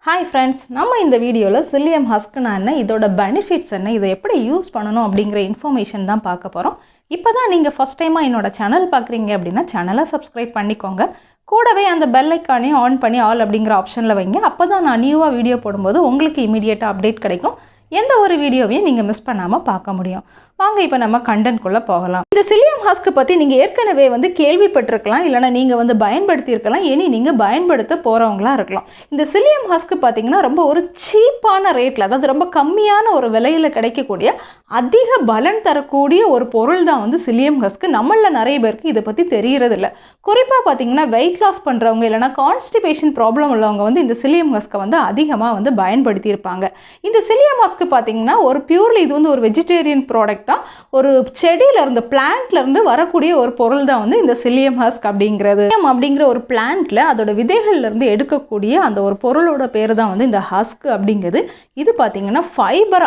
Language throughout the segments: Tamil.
Hi friends, நம்ம இந்த வீடியோல Psyllium Husk என்ன இதோட benefits என்ன இதை எப்படி யூஸ் பண்ணனும் அப்படிங்கற இன்ஃபர்மேஷன் தான் பார்க்க போறோம். இப்போதான் நீங்க ஃபர்ஸ்ட் டைமா என்னோட சேனல் பார்க்கறீங்க அப்படினா சேனலை Subscribe பண்ணிக்கோங்க. கூடவே அந்த பெல் ஐகானை ஆன் பண்ணி ஆல் அப்படிங்கற ஆப்ஷன்ல வைங்க. அப்பதான் நான் நியூவா வீடியோ போடும்போது உங்களுக்கு இமிடியேட்டா அப்டேட் கிடைக்கும். எந்த ஒரு வீடியோவையும் நீங்க மிஸ் பண்ணாம பார்க்க முடியும். வாங்க இப்போ நம்ம கண்டென்ட் குள்ள போகலாம். இந்த Psyllium Husk பத்தி நீங்க ஏற்கனவே கேள்விப்பட்டிருக்கலாம் இல்லனா நீங்க பயன்படுத்தி இருக்கலாம். இனி நீங்க பயன்படுத்த போறவங்களா இருக்கலாம். இந்த Psyllium Husk பாத்தீங்கன்னா ரொம்ப ஒரு சீப்பான ரேட்ல அதாவது ரொம்ப கம்மியான ஒரு விலையில கிடைக்கக்கூடிய அதிக பலன் தரக்கூடிய ஒரு பொருள் தான் Psyllium Husk. நம்மள நிறைய பேருக்கு இத பத்தி தெரியறது இல்ல. குறிப்பா பாத்தீங்கன்னா weight loss பண்றவங்க இல்லனா constipation problem உள்ளவங்க இந்த Psyllium Husk அதிகமா பயன்படுத்தி இருப்பாங்க. இந்த Psyllium Husk பாத்தீங்கன்னா ஒரு பியூர்லி இது ஒரு வெஜிடேரியன் ப்ராடக்ட் தான். ஒரு செடியில இருந்து பிளான்ட்ல இருந்து வரக்கூடிய ஒரு பொருள் தான் இந்த Psyllium Husk அப்படிங்கிறது. அப்படிங்கிற ஒரு பிளான்ட்ல அதோட விதைகள்ல இருந்து எடுக்கக்கூடிய அந்த ஒரு பொருளோட பேரு தான் இந்த Husk அப்படிங்கிறது. இது பாத்தீங்கன்னா ஃபைபர்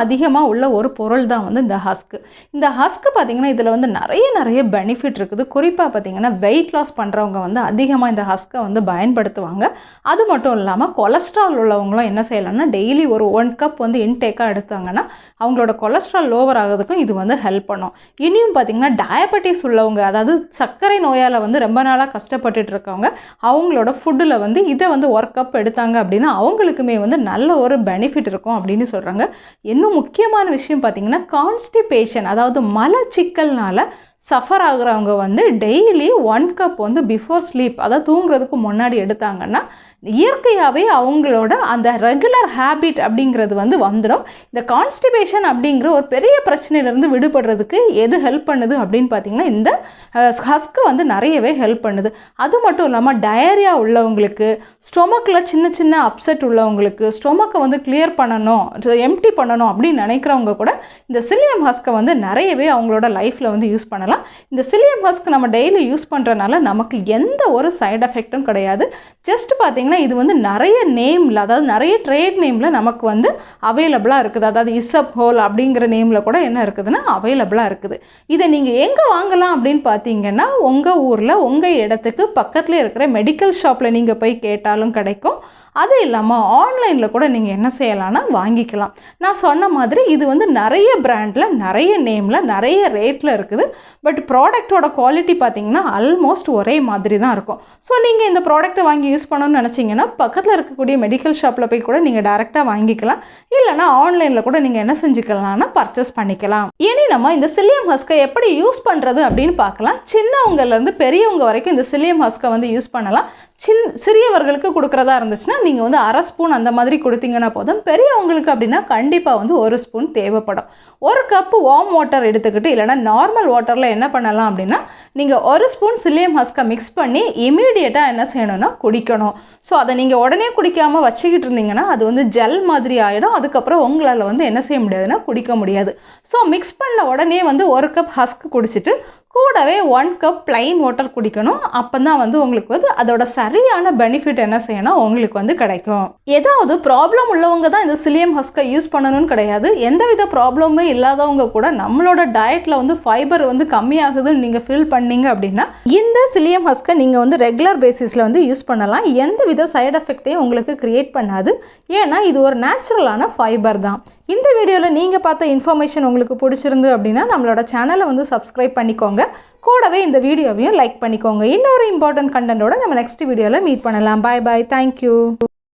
அதிகமா உள்ள ஒரு பொருள் தான் இந்த Husk. இந்த Husk பாத்தீங்கன்னா இதுல நிறைய பெனிஃபிட் இருக்குது. குறிப்பா பாத்தீங்கன்னா weight loss பண்றவங்க அதிகமா இந்த Husk பயன்படுத்துவாங்க. அது மட்டும் இல்லாம கொலஸ்ட்ரால் உள்ளவங்களும் என்ன செய்யலாம்னா டெய்லி ஒரு 1 கப் இன்டேக்கா எடுத்தாங்கன்னா அவங்களோட கொலஸ்ட்ரால் லோவர் ஆகிறதுக்கும் இது ஹெல்ப் பண்ணும். இனியும் பாத்தீங்கன்னா டயபெட்டிஸ் உள்ளவங்க அதாவது சர்க்கரை நோயால ரொம்ப நாளா கஷ்டப்பட்டுட்டு இருக்கவங்க அவங்களோட ஃபுட்ல இதை 1 கப் எடுத்தாங்க அப்படினா அவங்களுக்குமே நல்ல ஒரு பெனிஃபிட் இருக்கும் அப்படின்னு சொல்றாங்க. இன்னும் முக்கியமான விஷயம் பாத்தீங்கன்னா கான்ஸ்டிபேஷன் அதாவது மலச்சிக்கல்னால சஃபர் ஆகுறவங்க டெய்லி 1 கப் பிஃபோர் ஸ்லீப் அதாவது தூங்குறதுக்கு முன்னாடி எடுத்தாங்கன்னா இயற்கையாகவே அவங்களோட அந்த ரெகுலர் ஹேபிட் அப்படிங்கிறது வந்துடும். இந்த கான்ஸ்டிபேஷன் அப்படிங்கிற ஒரு பெரிய பிரச்சனையிலேருந்து விடுபடுறதுக்கு எது ஹெல்ப் பண்ணுது அப்படின்னு பார்த்தீங்கன்னா இந்த Husk நிறையவே ஹெல்ப் பண்ணுது. அது மட்டும் இல்லாமல் டயரியா உள்ளவங்களுக்கு ஸ்டொமக்கில் சின்ன அப்செட் உள்ளவங்களுக்கு ஸ்டொமக்கை கிளியர் பண்ணணும் எம்டி பண்ணணும் அப்படின்னு நினைக்கிறவங்க கூட இந்த Psyllium Husk நிறையவே அவங்களோட லைஃப்பில் யூஸ் பண்ணலாம். இந்த Psyllium Husk நம்ம டெய்லி யூஸ் பண்ணுறதுனால நமக்கு எந்த ஒரு சைடு எஃபெக்டும் கிடையாது. ஜஸ்ட் பார்த்தீங்கன்னா இது நிறைய நேம்ல அதாவது நிறைய ட்ரேட் நேம்ல நமக்கு அவைலபிளா இருக்குது. அதாவது Isabgol அப்படிங்கிற நேம்ல கூட என்ன இருக்குதுன்னா அவைலபிளா இருக்குது. இதை நீங்க எங்க வாங்கலாம் அப்படின்னு பார்த்தீங்கன்னா உங்க ஊர்ல உங்க இடத்துக்கு பக்கத்துல இருக்கிற மெடிக்கல் ஷாப்ல நீங்க போய் கேட்டாலும் கிடைக்கும். அது இல்லாமல் ஆன்லைனில் கூட நீங்கள் என்ன செய்யலாம்னா வாங்கிக்கலாம். நான் சொன்ன மாதிரி இது நிறைய பிராண்டில் நிறைய நேமில் நிறைய ரேட்டில் இருக்குது. பட் ப்ராடக்டோட குவாலிட்டி பார்த்தீங்கன்னா ஆல்மோஸ்ட் ஒரே மாதிரி தான் இருக்கும். ஸோ நீங்கள் இந்த ப்ராடக்ட்டை வாங்கி யூஸ் பண்ணணும்னு நினச்சிங்கன்னா பக்கத்தில் இருக்கக்கூடிய மெடிக்கல் ஷாப்பில் போய் கூட நீங்கள் டேரெக்டாக வாங்கிக்கலாம். இல்லைனா ஆன்லைனில் கூட நீங்கள் என்ன செஞ்சுக்கலாம்னா பர்ச்சேஸ் பண்ணிக்கலாம். இனி நம்ம இந்த Psyllium Husk எப்படி யூஸ் பண்ணுறது அப்படின்னு பார்க்கலாம். சின்னவங்கலேருந்து பெரியவங்க வரைக்கும் இந்த Psyllium Husk யூஸ் பண்ணலாம். சிறியவர்களுக்கு கொடுக்குறதா இருந்துச்சுன்னா நீங்கள் 1/2 ஸ்பூன் அந்த மாதிரி கொடுத்தீங்கன்னா போதும். பெரியவங்களுக்கு அப்படின்னா கண்டிப்பாக 1 ஸ்பூன் தேவைப்படும். 1 கப்பு வார்ம் வாட்டர் எடுத்துக்கிட்டு இல்லைனா நார்மல் வாட்டரில் என்ன பண்ணலாம் அப்படின்னா நீங்கள் 1 ஸ்பூன் Psyllium Husk மிக்ஸ் பண்ணி இமீடியட்டாக என்ன செய்யணும்னா குடிக்கணும். ஸோ அதை நீங்கள் உடனே குடிக்காமல் வச்சுக்கிட்டு இருந்தீங்கன்னா அது ஜெல் மாதிரி ஆகிடும். அதுக்கப்புறம் உங்களால் என்ன செய்ய முடியாதுன்னா குடிக்க முடியாது. ஸோ மிக்ஸ் பண்ண உடனே 1 கப் Husk குடிச்சிட்டு கூடவே 1 கப் plain வாட்டர் குடிக்கணும். அப்போ தான் உங்களுக்கு அதோட சரியான பெனிஃபிட் என்ன செய்யணும் உங்களுக்கு கிடைக்கும். ஏதாவது ப்ராப்ளம் உள்ளவங்க தான் இந்த Psyllium Husk யூஸ் பண்ணணும்னு கிடையாது. எந்தவித ப்ராப்ளமே இல்லாதவங்க கூட நம்மளோட டயட்டில் ஃபைபர் கம்மியாகுதுன்னு நீங்கள் ஃபீல் பண்ணீங்க அப்படின்னா இந்த Psyllium Husk நீங்கள் ரெகுலர் பேசிஸில் யூஸ் பண்ணலாம். எந்தவித சைடு எஃபெக்டையும் உங்களுக்கு கிரியேட் பண்ணாது. ஏன்னா இது ஒரு நேச்சுரலான ஃபைபர் தான். இந்த வீடியோவில் நீங்கள் பார்த்த இன்ஃபர்மேஷன் உங்களுக்கு பிடிச்சிருந்து அப்படின்னா நம்மளோட சேனலை சப்ஸ்கிரைப் பண்ணிக்கோங்க. கூடவே இந்த வீடியோவையும் லைக் பண்ணிக்கோங்க. இன்னொரு இம்பார்ட்டன்ட் கண்டென்ட்டோட நம்ம நெக்ஸ்ட் வீடியோவில் மீட் பண்ணலாம். பாய் பாய். தேங்க்யூ.